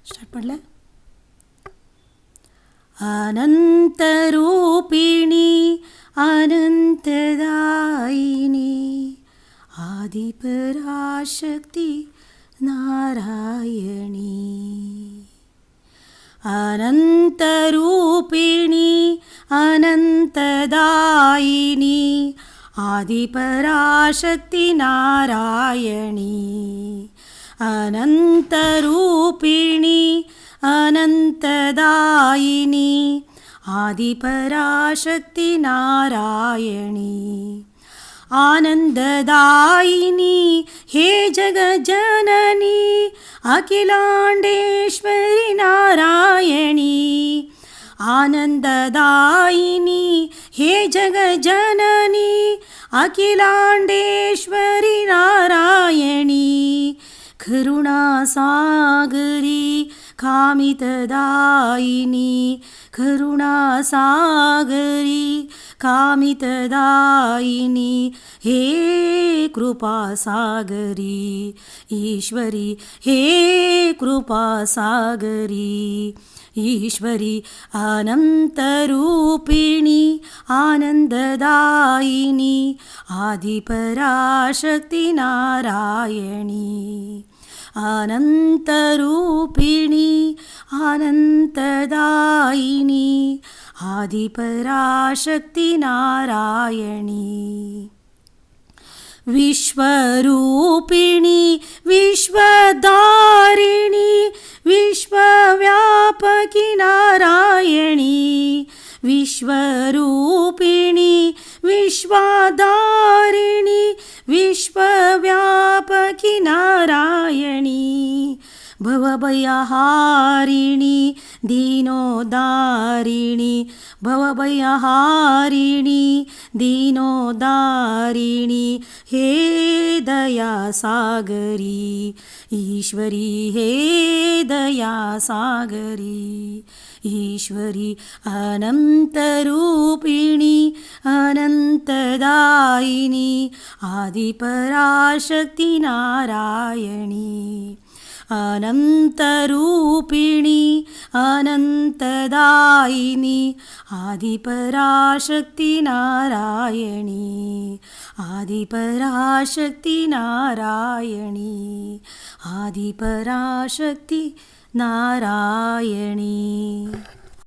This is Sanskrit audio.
स्टार्ट पडलं. अनंतरूपिणी अनंतदायिनी आदिपराशक्ती नारायणी. अनंतरूपिणी अनंतदायिनी आदिपराशक्ती नारायणी. अनंतरूपिणी अनंतदायिनी आदिपराशक्ती नारायणी. आनंददायिनी हे जगज्जननी अखिलांडेश्वरी नारायणी. आनंददायिनी हे जगज्जननी अखिलांडेश्वरी नारायणी. करुणासागरी कामितदायिनी करुणासागरी कामितदायिनी हे कृपासागरी ईश्वरी हे कृपासागरी ईश्वरी. अनंतरूपिणी आनंददायिनी आदिपराशक्ती नारायणी. अनंतरूपिणी अनंतदायिनी आदिपराशक्ती नारायणी. विश्वरूपिणी विश्वधारिणी विश्वव्यापकी नारायणी. विश्वरूपिणी विश्वधारिणी विश्वव्यापकी नारायणी. भवभयहारिणी दीनोदारिणी भवभयहारिणी दीनोदारिणी हे दयासागरी ईश्वरी हे दयासागरी ईश्वरी. अनंतरूपिणी अनंतदायिनी आदिपराशक्ती नारायणी. अनंतरूपिणी अनंतदायिनी आदिपराशक्ती नारायणी. आदिपराशक्ती नारायणी आदिपराशक्ती नारायणी.